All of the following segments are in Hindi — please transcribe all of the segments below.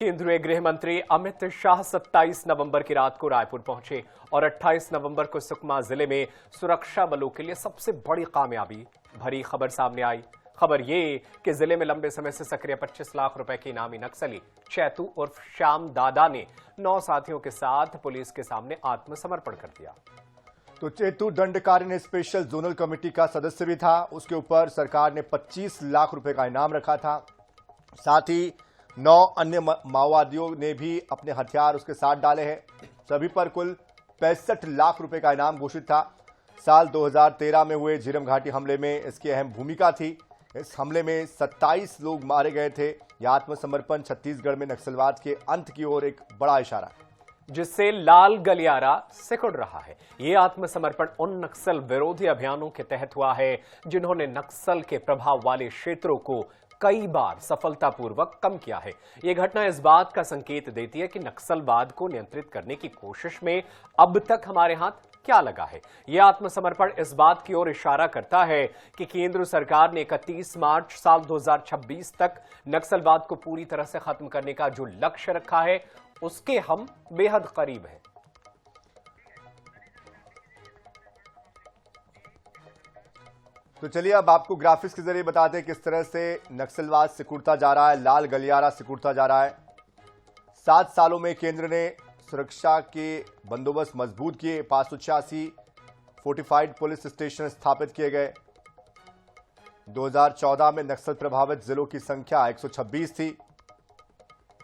केंद्रीय गृह मंत्री अमित शाह 27 नवंबर की रात को रायपुर पहुंचे और 28 नवंबर को सुकमा जिले में सुरक्षा बलों के लिए सबसे बड़ी कामयाबी भरी खबर सामने आई। खबर ये कि जिले में लंबे समय से सक्रिय 25 लाख रुपए के इनामी नक्सली चैतू उर्फ श्याम दादा ने 9 साथियों के साथ पुलिस के सामने आत्मसमर्पण कर दिया। तो चेतू दंडकारी ने स्पेशल जोनल कमेटी का सदस्य भी था। उसके ऊपर सरकार ने 25 लाख रुपए का इनाम रखा था। साथ ही 9 अन्य माओवादियों ने भी अपने हथियार उसके साथ डाले हैं। सभी पर कुल 65 लाख रुपए का इनाम घोषित था। साल 2013 में हुए झीरम घाटी हमले में इसकी अहम भूमिका थी। इस हमले में 27 लोग मारे गए थे। यह आत्मसमर्पण छत्तीसगढ़ में नक्सलवाद के अंत की ओर एक बड़ा इशारा है, जिससे लाल गलियारा सिकुड़ रहा है। ये आत्मसमर्पण उन नक्सल विरोधी अभियानों के तहत हुआ है जिन्होंने नक्सल के प्रभाव वाले क्षेत्रों को कई बार सफलतापूर्वक कम किया है। यह घटना इस बात का संकेत देती है कि नक्सलवाद को नियंत्रित करने की कोशिश में अब तक हमारे हाथ क्या लगा है। यह आत्मसमर्पण इस बात की ओर इशारा करता है कि केंद्र सरकार ने 31 मार्च साल 2026 तक नक्सलवाद को पूरी तरह से खत्म करने का जो लक्ष्य रखा है उसके हम बेहद करीब हैं। तो चलिए अब आपको ग्राफिक्स के जरिए बताते हैं किस तरह से नक्सलवाद सिकुड़ता जा रहा है, लाल गलियारा सिकुड़ता जा रहा है। 7 सालों में केंद्र ने सुरक्षा के बंदोबस्त मजबूत किए। 586 फोर्टिफाइड पुलिस स्टेशन स्थापित किए गए। 2014 में नक्सल प्रभावित जिलों की संख्या 126 थी,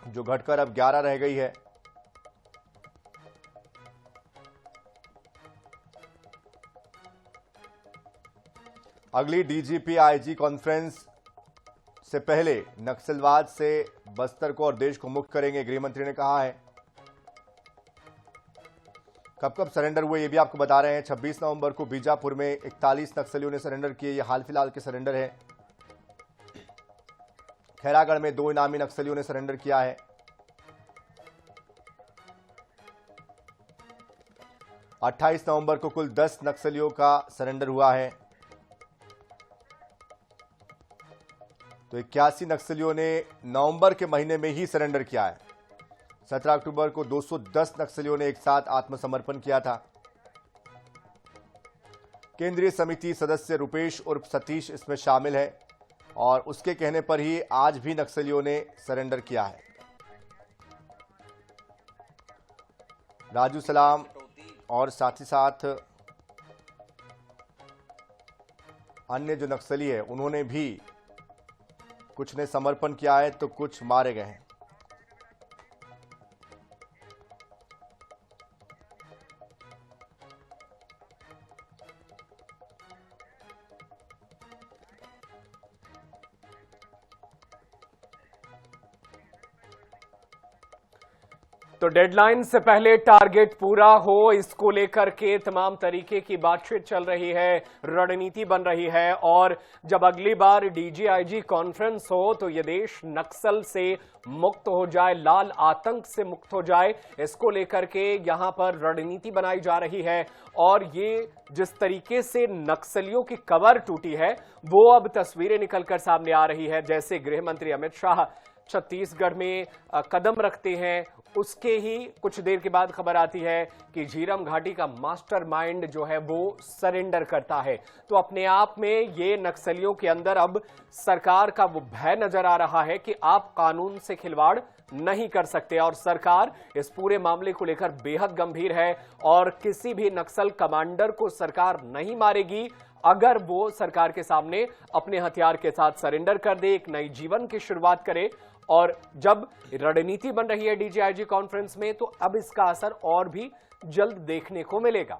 जो घटकर अब 11 रह गई है। अगली डीजीपी आईजी कॉन्फ्रेंस से पहले नक्सलवाद से बस्तर को और देश को मुक्त करेंगे, गृह मंत्री ने कहा है। कब कब सरेंडर हुए ये भी आपको बता रहे हैं। 26 नवंबर को बीजापुर में 41 नक्सलियों ने सरेंडर किए। ये हाल फिलहाल के सरेंडर है। खैरागढ़ में 2 इनामी नक्सलियों ने सरेंडर किया है। 28 नवंबर को कुल 10 नक्सलियों का सरेंडर हुआ है। तो 81 नक्सलियों ने नवंबर के महीने में ही सरेंडर किया है। 17 अक्टूबर को 210 नक्सलियों ने एक साथ आत्मसमर्पण किया था। केंद्रीय समिति सदस्य रुपेश उर्फ सतीश इसमें शामिल है और उसके कहने पर ही आज भी नक्सलियों ने सरेंडर किया है। राजू सलाम और साथ ही साथ अन्य जो नक्सली है उन्होंने भी, कुछ ने समर्पण किया है तो कुछ मारे गए हैं। तो डेडलाइन से पहले टारगेट पूरा हो, इसको लेकर के तमाम तरीके की बातचीत चल रही है, रणनीति बन रही है। और जब अगली बार डीजीआईजी कॉन्फ्रेंस हो तो ये देश नक्सल से मुक्त हो जाए, लाल आतंक से मुक्त हो जाए, इसको लेकर के यहां पर रणनीति बनाई जा रही है। और ये जिस तरीके से नक्सलियों की कवर टूटी है वो अब तस्वीरें निकलकर सामने आ रही है। जैसे गृह मंत्री अमित शाह छत्तीसगढ़ में कदम रखते हैं, उसके ही कुछ देर के बाद खबर आती है कि झीरम घाटी का मास्टरमाइंड जो है वो सरेंडर करता है। तो अपने आप में ये नक्सलियों के अंदर अब सरकार का वो भय नजर आ रहा है कि आप कानून से खिलवाड़ नहीं कर सकते। और सरकार इस पूरे मामले को लेकर बेहद गंभीर है और किसी भी नक्सल कमांडर को सरकार नहीं मारेगी अगर वो सरकार के सामने अपने हथियार के साथ सरेंडर कर दे, एक नई जीवन की शुरुआत करे। और जब रणनीति बन रही है डीजीआईजी कॉन्फ्रेंस में तो अब इसका असर और भी जल्द देखने को मिलेगा।